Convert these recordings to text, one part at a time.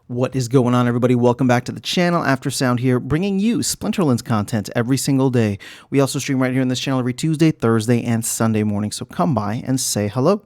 What is going on, everybody? Welcome back to the channel. After Sound here, bringing you Splinterlands content every single day. We also stream right here on this channel every Tuesday, Thursday, and Sunday morning, so come by and say hello.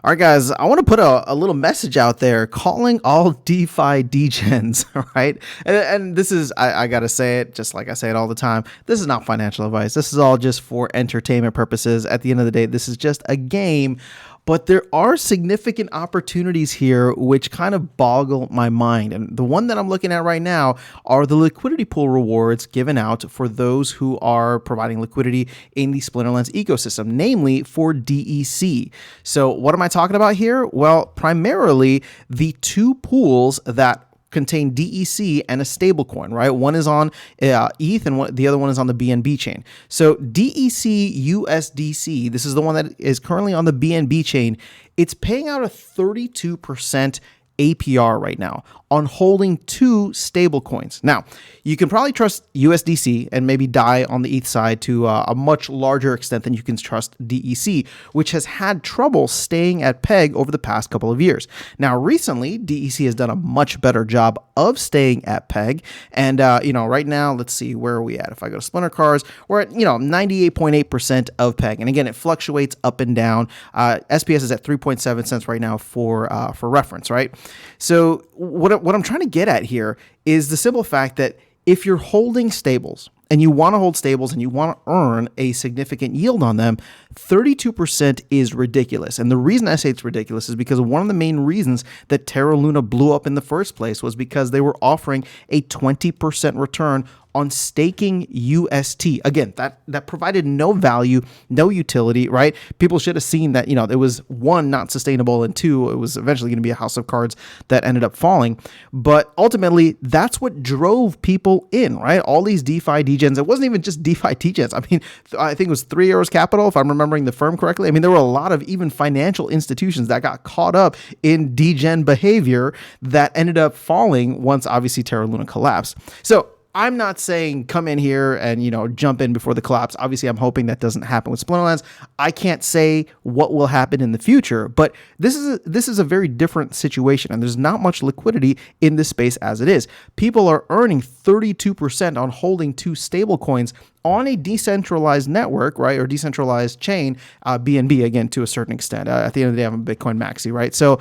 All right, guys, I want to put a little message out there calling all DeFi degens, all right? And this is, I got to say it, just like I say it all the time, this is not financial advice. This is all just for entertainment purposes. At the end of the day, this is just a game. But there are significant opportunities here which kind of boggle my mind. And the one that I'm looking at right now are the liquidity pool rewards given out for those who are providing liquidity in the Splinterlands ecosystem, namely for DEC. So what am I talking about here? Well, primarily the two pools that contain DEC and a stablecoin, right? One is on ETH and the other one is on the BNB chain. So DEC USDC, this is the one that is currently on the BNB chain. It's paying out a 32% APR right now on holding two stablecoins. Now, you can probably trust USDC and maybe die on the ETH side to a much larger extent than you can trust DEC, which has had trouble staying at peg over the past couple of years. Now, recently, DEC has done a much better job of staying at peg. And, right now, let's see, where are we at? If I go to Splinter Cars, we're at, 98.8% of peg. And again, it fluctuates up and down. SPS is at 3.7 cents right now for reference, right? So what I'm trying to get at here is the simple fact that if you're holding stables and you want to hold stables and you want to earn a significant yield on them, 32% is ridiculous. And the reason I say it's ridiculous is because one of the main reasons that Terra Luna blew up in the first place was because they were offering a 20% return on staking UST. Again, that provided no value, no utility, right? People should have seen that, it was one, not sustainable, and two, it was eventually going to be a house of cards that ended up falling. But ultimately, that's what drove people in, right? All these DeFi degens. It wasn't even just DeFi degens. I mean, I think it was 3 Arrows Capital, if I'm remembering the firm correctly. I mean, there were a lot of even financial institutions that got caught up in degen behavior that ended up falling once obviously Terra Luna collapsed. So I'm not saying come in here and, jump in before the collapse. Obviously, I'm hoping that doesn't happen with Splinterlands. I can't say what will happen in the future, but this is a very different situation, and there's not much liquidity in this space as it is. People are earning 32% on holding two stable coins on a decentralized network, right, or decentralized chain, BNB, again, to a certain extent. At the end of the day, I'm a Bitcoin maxi, right? So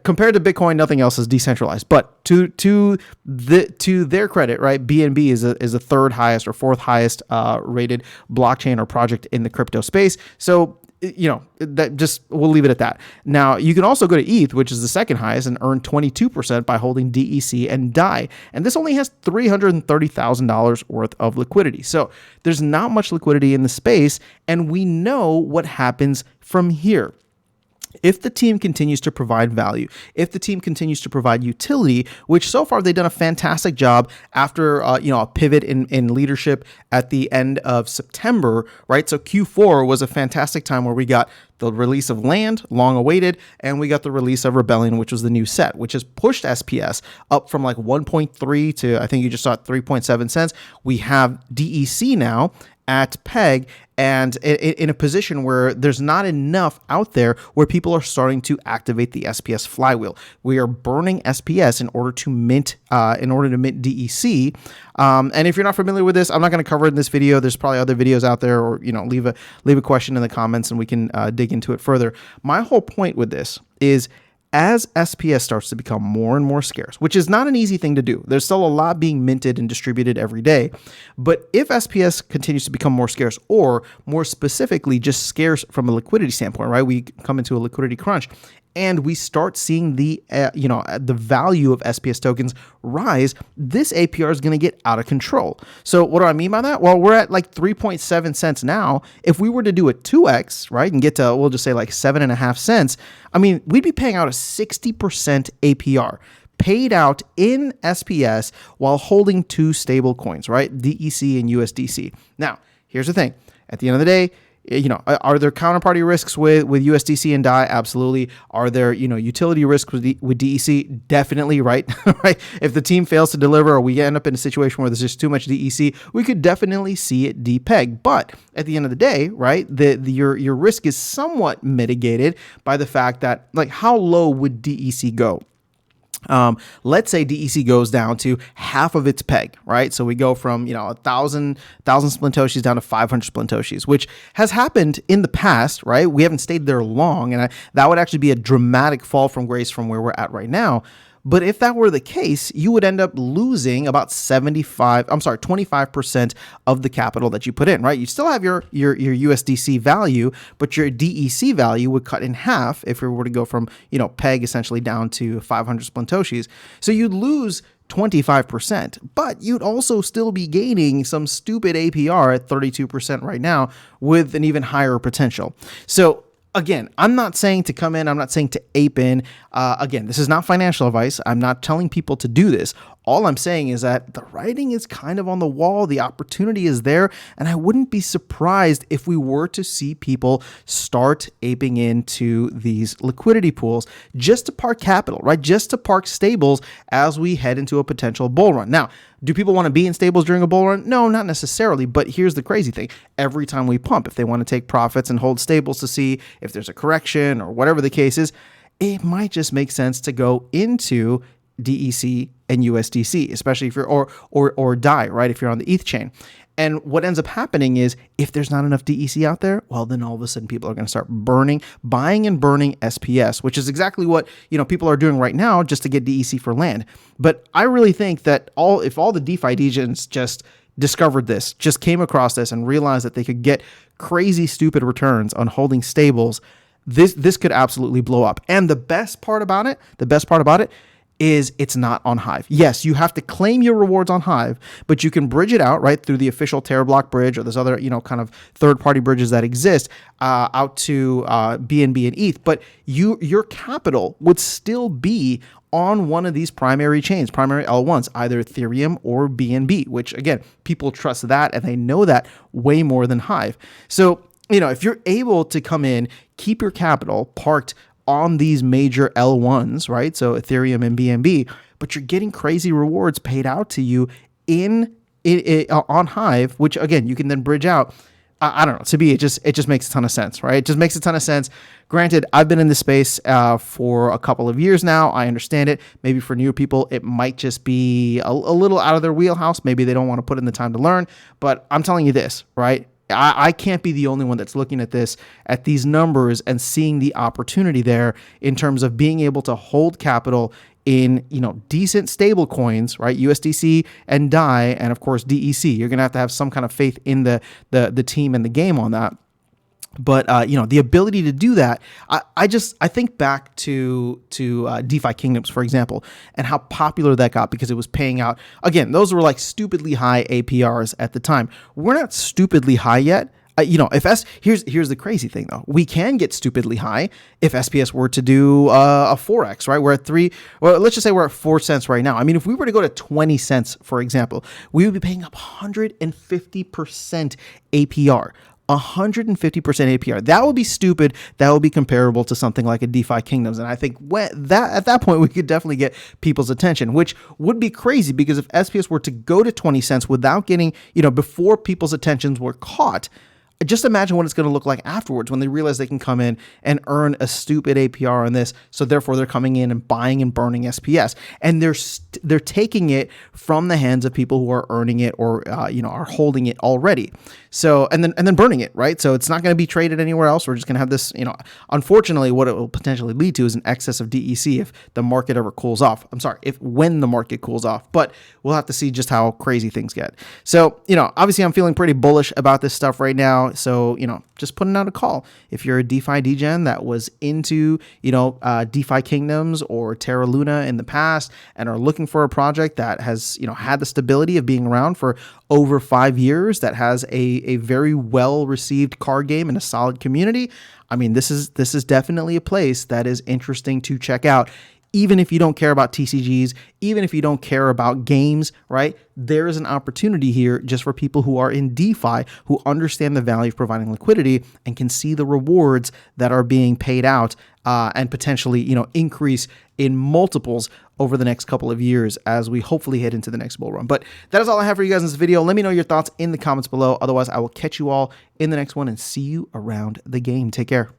compared to Bitcoin, nothing else is decentralized. But to their credit, right, BNB is a third highest or fourth highest rated blockchain or project in the crypto space. So that just, we'll leave it at that. Now, you can also go to ETH, which is the second highest, and earn 22% by holding DEC and DAI. And this only has $330,000 worth of liquidity. So there's not much liquidity in the space, and we know what happens from here. If the team continues to provide value, if the team continues to provide utility, which so far they've done a fantastic job after a pivot in leadership at the end of September, right? So Q4 was a fantastic time where we got the release of Land, long awaited, and we got the release of Rebellion, which was the new set, which has pushed SPS up from like 1.3 to, I think you just saw it, 3.7 cents. We have DEC now at peg and in a position where there's not enough out there where people are starting to activate the SPS flywheel. We are burning SPS in order to mint DEC. And if you're not familiar with this, I'm not going to cover it in this video. There's probably other videos out there, or leave a question in the comments and we can dig into it further. My whole point with this is, as SPS starts to become more and more scarce, which is not an easy thing to do. There's still a lot being minted and distributed every day. But if SPS continues to become more scarce, or more specifically just scarce from a liquidity standpoint, right? We come into a liquidity crunch, and we start seeing the value of SPS tokens rise, this APR is going to get out of control. So what do I mean by that? Well, we're at like 3.7 cents now. If we were to do a 2x, right, and get to, we'll just say like 7.5 cents, I mean, we'd be paying out a 60% APR paid out in SPS while holding two stable coins, right? DEC and USDC. Now, here's the thing. At the end of the day, are there counterparty risks with USDC and DAI? Absolutely. Are there, utility risks with DEC? Definitely, right? Right. If the team fails to deliver, or we end up in a situation where there's just too much DEC, we could definitely see it depeg. But at the end of the day, right, your risk is somewhat mitigated by the fact that, like, how low would DEC go? Let's say DEC goes down to half of its peg, right? So we go from, 1,000 splintoshis down to 500 splintoshis, which has happened in the past, right? We haven't stayed there long, and that would actually be a dramatic fall from grace from where we're at right now. But if that were the case, you would end up losing about 25% of the capital that you put in, right? You still have your USDC value, but your DEC value would cut in half if we were to go from, peg essentially down to 500 splintoshis. So you'd lose 25%, but you'd also still be gaining some stupid APR at 32% right now with an even higher potential. So again, I'm not saying to come in. I'm not saying to ape in. Again, this is not financial advice. I'm not telling people to do this. All I'm saying is that the writing is kind of on the wall. The opportunity is there. And I wouldn't be surprised if we were to see people start aping into these liquidity pools just to park capital, right? Just to park stables as we head into a potential bull run. Now, do people want to be in stables during a bull run? No, not necessarily. But here's the crazy thing. Every time we pump, if they want to take profits and hold stables to see if there's a correction or whatever the case is, it might just make sense to go into DEC and USDC, especially if you're or DAI, right? If you're on the ETH chain. And what ends up happening is if there's not enough DEC out there, well, then all of a sudden people are going to start buying and burning SPS, which is exactly what, people are doing right now just to get DEC for land. But I really think that if all the DeFi degens just discovered this, just came across this and realized that they could get crazy, stupid returns on holding stables, this could absolutely blow up. And the best part about it is it's not on Hive. Yes, you have to claim your rewards on Hive, but you can bridge it out, right, through the official TerraBlock bridge or there's other, kind of third-party bridges that exist out to BNB and ETH. But your capital would still be on one of these primary chains, primary L1s, either Ethereum or BNB, which, again, people trust that and they know that way more than Hive. So, if you're able to come in, keep your capital parked on these major L1s, right? So Ethereum and BNB, but you're getting crazy rewards paid out to you on Hive, which again, you can then bridge out. I don't know. To me, it just makes a ton of sense, right? It just makes a ton of sense. Granted, I've been in this space for a couple of years now. I understand it. Maybe for newer people, it might just be a little out of their wheelhouse. Maybe they don't want to put in the time to learn, but I'm telling you this, right? I can't be the only one that's looking at these numbers and seeing the opportunity there in terms of being able to hold capital in, decent stable coins, right? USDC and DAI, and of course DEC. You're going to have some kind of faith in the team and the game on that. But, the ability to do that, I think back to DeFi Kingdoms, for example, and how popular that got because it was paying out. Again, those were like stupidly high APRs at the time. We're not stupidly high yet. Here's the crazy thing though. We can get stupidly high if SPS were to do a 4x, right? We're at let's just say we're at 4 cents right now. I mean, if we were to go to 20 cents, for example, we would be paying up 150% APR. 150% APR. That would be stupid. That would be comparable to something like a DeFi Kingdoms. And I think at that point, we could definitely get people's attention, which would be crazy because if SPS were to go to 20 cents without getting, before people's attentions were caught, just imagine what it's going to look like afterwards when they realize they can come in and earn a stupid APR on this. So therefore, they're coming in and buying and burning SPS, and they're taking it from the hands of people who are earning it or are holding it already. So and then burning it, right? So it's not going to be traded anywhere else. We're just going to have this. Unfortunately, what it will potentially lead to is an excess of DEC if the market ever cools off. I'm sorry, when the market cools off. But we'll have to see just how crazy things get. So obviously, I'm feeling pretty bullish about this stuff right now. So, just putting out a call. If you're a DeFi degen that was into, DeFi Kingdoms or Terra Luna in the past and are looking for a project that has, had the stability of being around for over 5 years, that has a very well received card game and a solid community, I mean, this is definitely a place that is interesting to check out. Even if you don't care about TCGs, even if you don't care about games, right? There is an opportunity here just for people who are in DeFi, who understand the value of providing liquidity and can see the rewards that are being paid out and potentially, increase in multiples over the next couple of years as we hopefully head into the next bull run. But that is all I have for you guys in this video. Let me know your thoughts in the comments below. Otherwise, I will catch you all in the next one and see you around the game. Take care.